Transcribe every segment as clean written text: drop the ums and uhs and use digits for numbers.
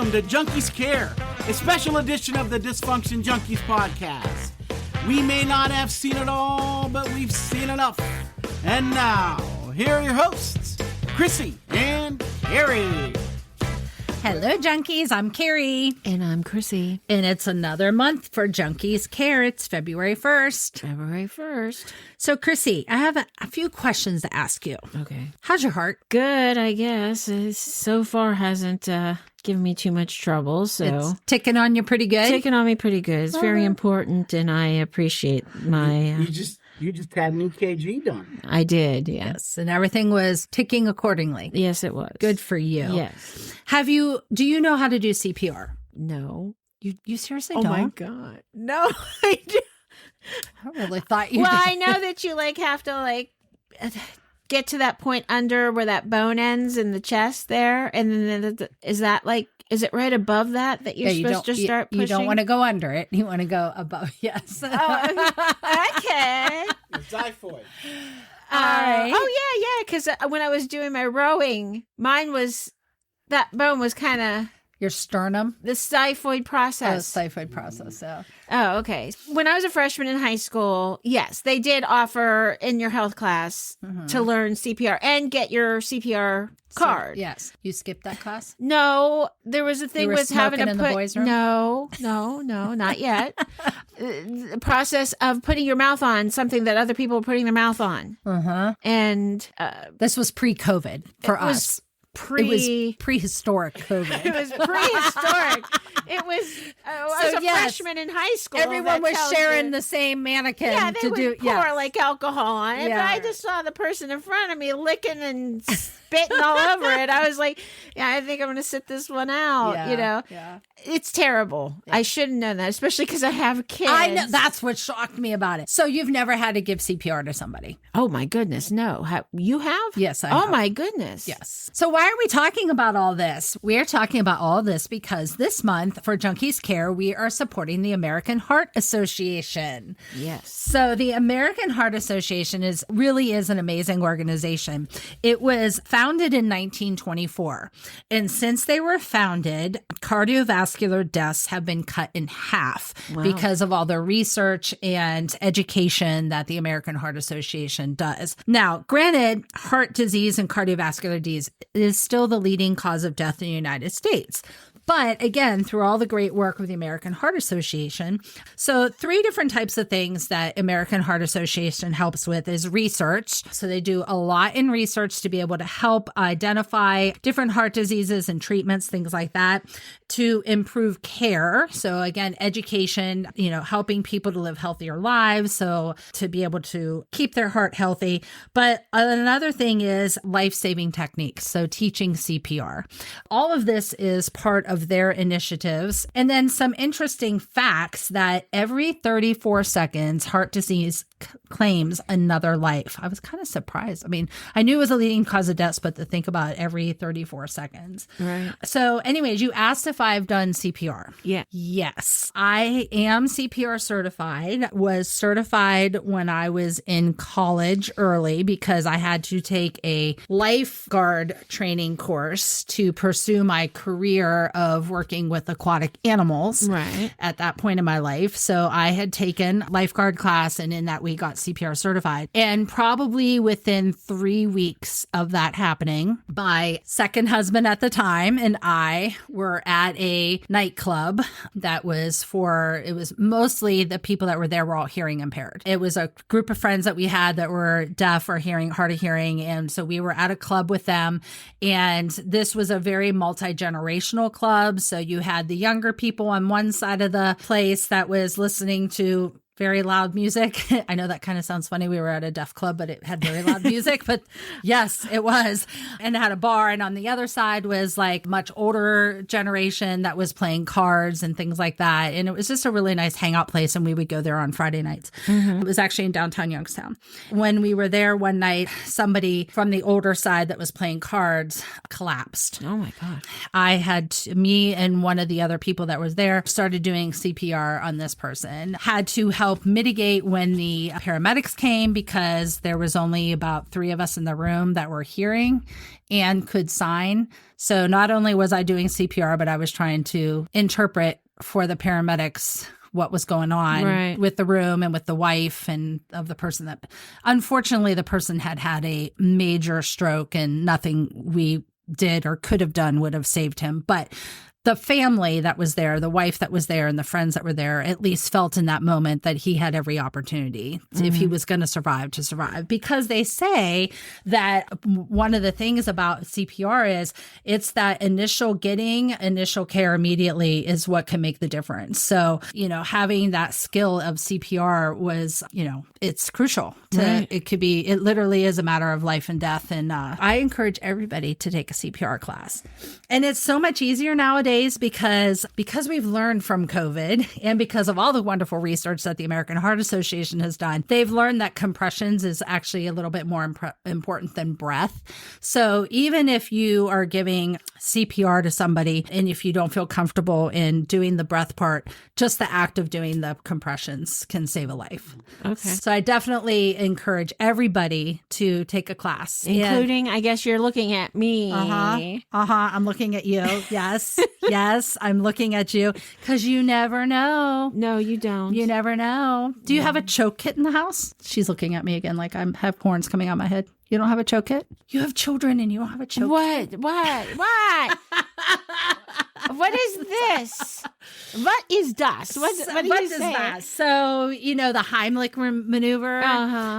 welcome to Junkies CARE, a special edition of the Dysfunction Junkies podcast. We may not have seen it all, but we've seen enough. And now, here are your hosts, Chrissy and Carrie. Hello, Junkies. I'm Carrie. And I'm Chrissy. And it's another month for Junkies CARE. It's February 1st. February 1st. So, Chrissy, I have a few questions to ask you. Okay. How's your heart? Good, I guess. It so far hasn't given me too much trouble, so... It's ticking on you pretty good? Ticking on me pretty good. It's very important, and I appreciate my... You just had an EKG done. I did, yes. Yes, and everything was ticking accordingly. Yes, it was. Good for you. Yes. Do you know how to do CPR? No. You seriously Oh, don't? my God. No, I do. I really thought you Well, did. I know that you, have to, get to that point under where that bone ends in the chest there, and then is it right above that you're supposed to start pushing? You don't want to go under it. You want to go above, yes. Oh, okay. It's xiphoid. Right. Oh, yeah, because when I was doing my rowing, that bone was kind of... Your sternum? The xiphoid process. Oh, xiphoid process, yeah. Oh, okay. When I was a freshman in high school, yes, they did offer in your health class to learn CPR and get your CPR card. So, yes. You skipped that class? No, there was a thing with having to in put... the boys' room? No, not yet. The process of putting your mouth on something that other people were putting their mouth on. Uh-huh. And... this was pre-COVID for us. It was prehistoric COVID. It was prehistoric. It was. I was a freshman in high school. Everyone was sharing the same mannequin. Yeah, they would pour alcohol on it. Yeah. But I just saw the person in front of me licking and spitting all over it. I was like, yeah, I think I'm going to sit this one out. Yeah. It's terrible. Yeah. I shouldn't know that, especially because I have kids. I know. That's what shocked me about it. So you've never had to give CPR to somebody? Oh my goodness, no. You have? Yes, I have. Oh my goodness. Yes. So why are we talking about all this? We're talking about all this because this month for Junkies CARE, we are supporting the American Heart Association. Yes. So the American Heart Association really is an amazing organization. It was founded in 1924. And since they were founded, cardiovascular deaths have been cut in half because of all the research and education that the American Heart Association does. Now, granted, heart disease and cardiovascular disease is still the leading cause of death in the United States. But again, through all the great work of the American Heart Association, so 3 different types of things that American Heart Association helps with is research. So they do a lot in research to be able to help identify different heart diseases and treatments, things like that, to improve care. So again, education, helping people to live healthier lives. So to be able to keep their heart healthy. But another thing is life-saving techniques. So teaching CPR. All of this is part of their initiatives. And then some interesting facts that every 34 seconds, heart disease claims another life. I was kind of surprised. I mean, I knew it was a leading cause of death, but to think about it, every 34 seconds. Right. So anyways, you asked if I've done CPR. Yeah. Yes. I am CPR certified, was certified when I was in college early because I had to take a lifeguard training course to pursue my career of working with aquatic animals at that point in my life. So I had taken lifeguard class, and in that we got CPR certified. And probably within 3 weeks of that happening, my second husband at the time and I were at a nightclub that was it was mostly the people that were there were all hearing impaired. It was a group of friends that we had that were deaf or hard of hearing. And so we were at a club with them. And this was a very multi-generational club. So you had the younger people on one side of the place that was listening to very loud music. I know that kind of sounds funny. We were at a deaf club, but it had very loud music. But yes, it was. And it had a bar. And on the other side was like much older generation that was playing cards and things like that. And it was just a really nice hangout place. And we would go there on Friday nights. Mm-hmm. It was actually in downtown Youngstown. When we were there one night, somebody from the older side that was playing cards collapsed. Oh my God. Me and one of the other people that was there started doing CPR on this person. Had to help help mitigate when the paramedics came, because there was only about 3 of us in the room that were hearing and could sign. So not only was I doing CPR, but I was trying to interpret for the paramedics what was going on with the room and with the wife and of the person that, unfortunately, the person had a major stroke, and nothing we did or could have done would have saved him. But the family that was there, the wife that was there, and the friends that were there, at least felt in that moment that he had every opportunity if he was going to survive. Because they say that one of the things about CPR is it's that initial care immediately is what can make the difference. So, having that skill of CPR was, it's crucial. It literally is a matter of life and death. And I encourage everybody to take a CPR class. And it's so much easier nowadays because we've learned from COVID, and because of all the wonderful research that the American Heart Association has done. They've learned that compressions is actually a little bit more important than breath. So even if you are giving CPR to somebody and if you don't feel comfortable in doing the breath part, just the act of doing the compressions can save a life. Okay. So I definitely encourage everybody to take a class. Including, I guess you're looking at me. I'm looking at you. Yes. Yes, I'm looking at you, because you never know. No, you don't. You never know. Do you have a choke kit in the house? She's looking at me again like I have horns coming out my head. You don't have a choke kit? You have children and you don't have a choke kit? What? What is this? What is das? What is that? So, the Heimlich maneuver.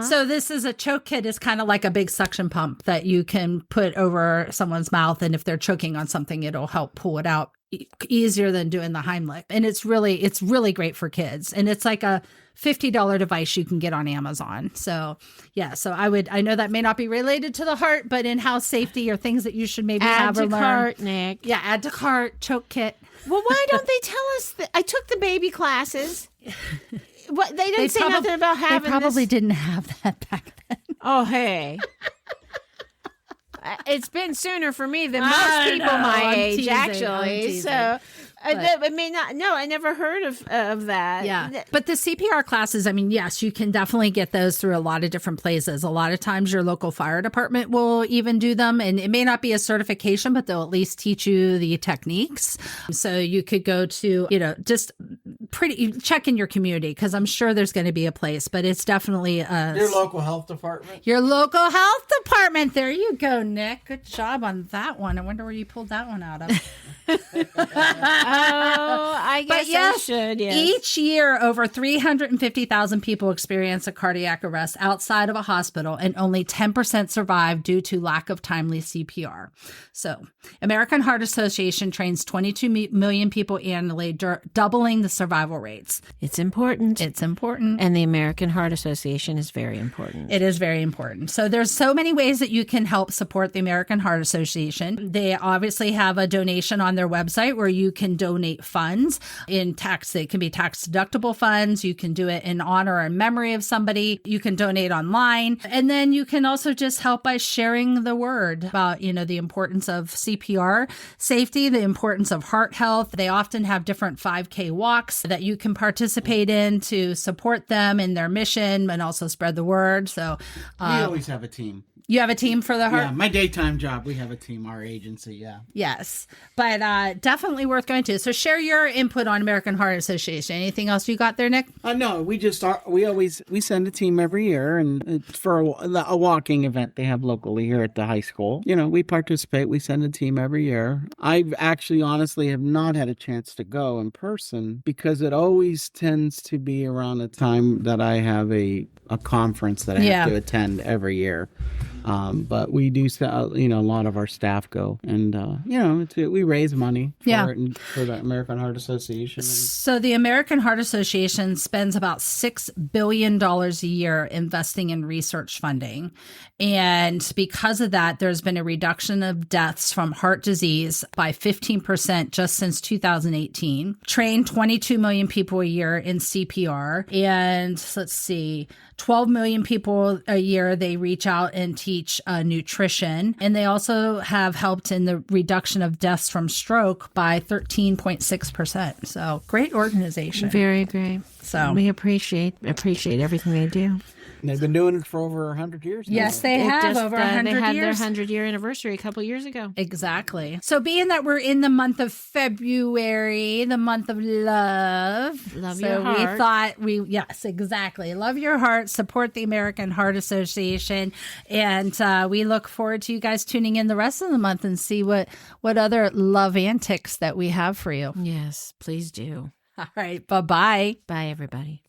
So this is a choke kit is kind of like a big suction pump that you can put over someone's mouth. And if they're choking on something, it'll help pull it out easier than doing the Heimlich. And it's really great for kids. And it's like a $50 device you can get on Amazon. So I know that may not be related to the heart, but in-house safety are things that you should maybe have or learn. Add to cart, Nick. Yeah, add to cart, choke kit. Well, why don't they tell us that? I took the baby classes. What they didn't say nothing about having. They probably didn't have that back then. Oh, hey. It's been sooner for me than most people my age, actually. So I mean, I never heard of that. Yeah. But the CPR classes, I mean, yes, you can definitely get those through a lot of different places. A lot of times your local fire department will even do them. And it may not be a certification, but they'll at least teach you the techniques. So you could go to, just check in your community, because I'm sure there's going to be a place, but it's definitely your local health department. Your local health department. There you go, Nick. Good job on that one. I wonder where you pulled that one out of. Oh, I guess I should. Yes. Each year, over 350,000 people experience a cardiac arrest outside of a hospital, and only 10% survive due to lack of timely CPR. So, American Heart Association trains 22 million people annually, doubling the survival rates. It's important. It's important. And the American Heart Association is very important. It is very important. So, there's so many ways that you can help support the American Heart Association. They obviously have a donation on their website where you can donate funds in tax. It can be tax deductible funds. You can do it in honor and memory of somebody. You can donate online. And then you can also just help by sharing the word about, the importance of CPR safety, the importance of heart health. They often have different 5K walks that you can participate in to support them in their mission and also spread the word. So we always have a team. You have a team for the heart? Yeah, my daytime job, we have a team, our agency, yeah. Yes, but definitely worth going to. So share your input on American Heart Association. Anything else you got there, Nick? No, we send a team every year, and it's for a walking event they have locally here at the high school. We participate, we send a team every year. I've actually honestly have not had a chance to go in person because it always tends to be around the time that I have a conference that I have to attend every year. But we do, a lot of our staff go, and we raise money for the American Heart Association. So the American Heart Association spends about $6 billion a year investing in research funding. And because of that, there's been a reduction of deaths from heart disease by 15% just since 2018. Train 22 million people a year in CPR. And let's see, 12 million people a year. They reach out and teach nutrition. And they also have helped in the reduction of deaths from stroke by 13.6%. So great organization. Very great. So we appreciate everything they do. And they've been doing it for over 100 years now. Yes, they have over 100 years. They had their 100-year anniversary a couple years ago. Exactly. So being that we're in the month of February, the month of love. Love your heart. So we thought yes, exactly. Love your heart. Support the American Heart Association. And we look forward to you guys tuning in the rest of the month and see what other love antics that we have for you. Yes, please do. All right. Bye-bye. Bye, everybody.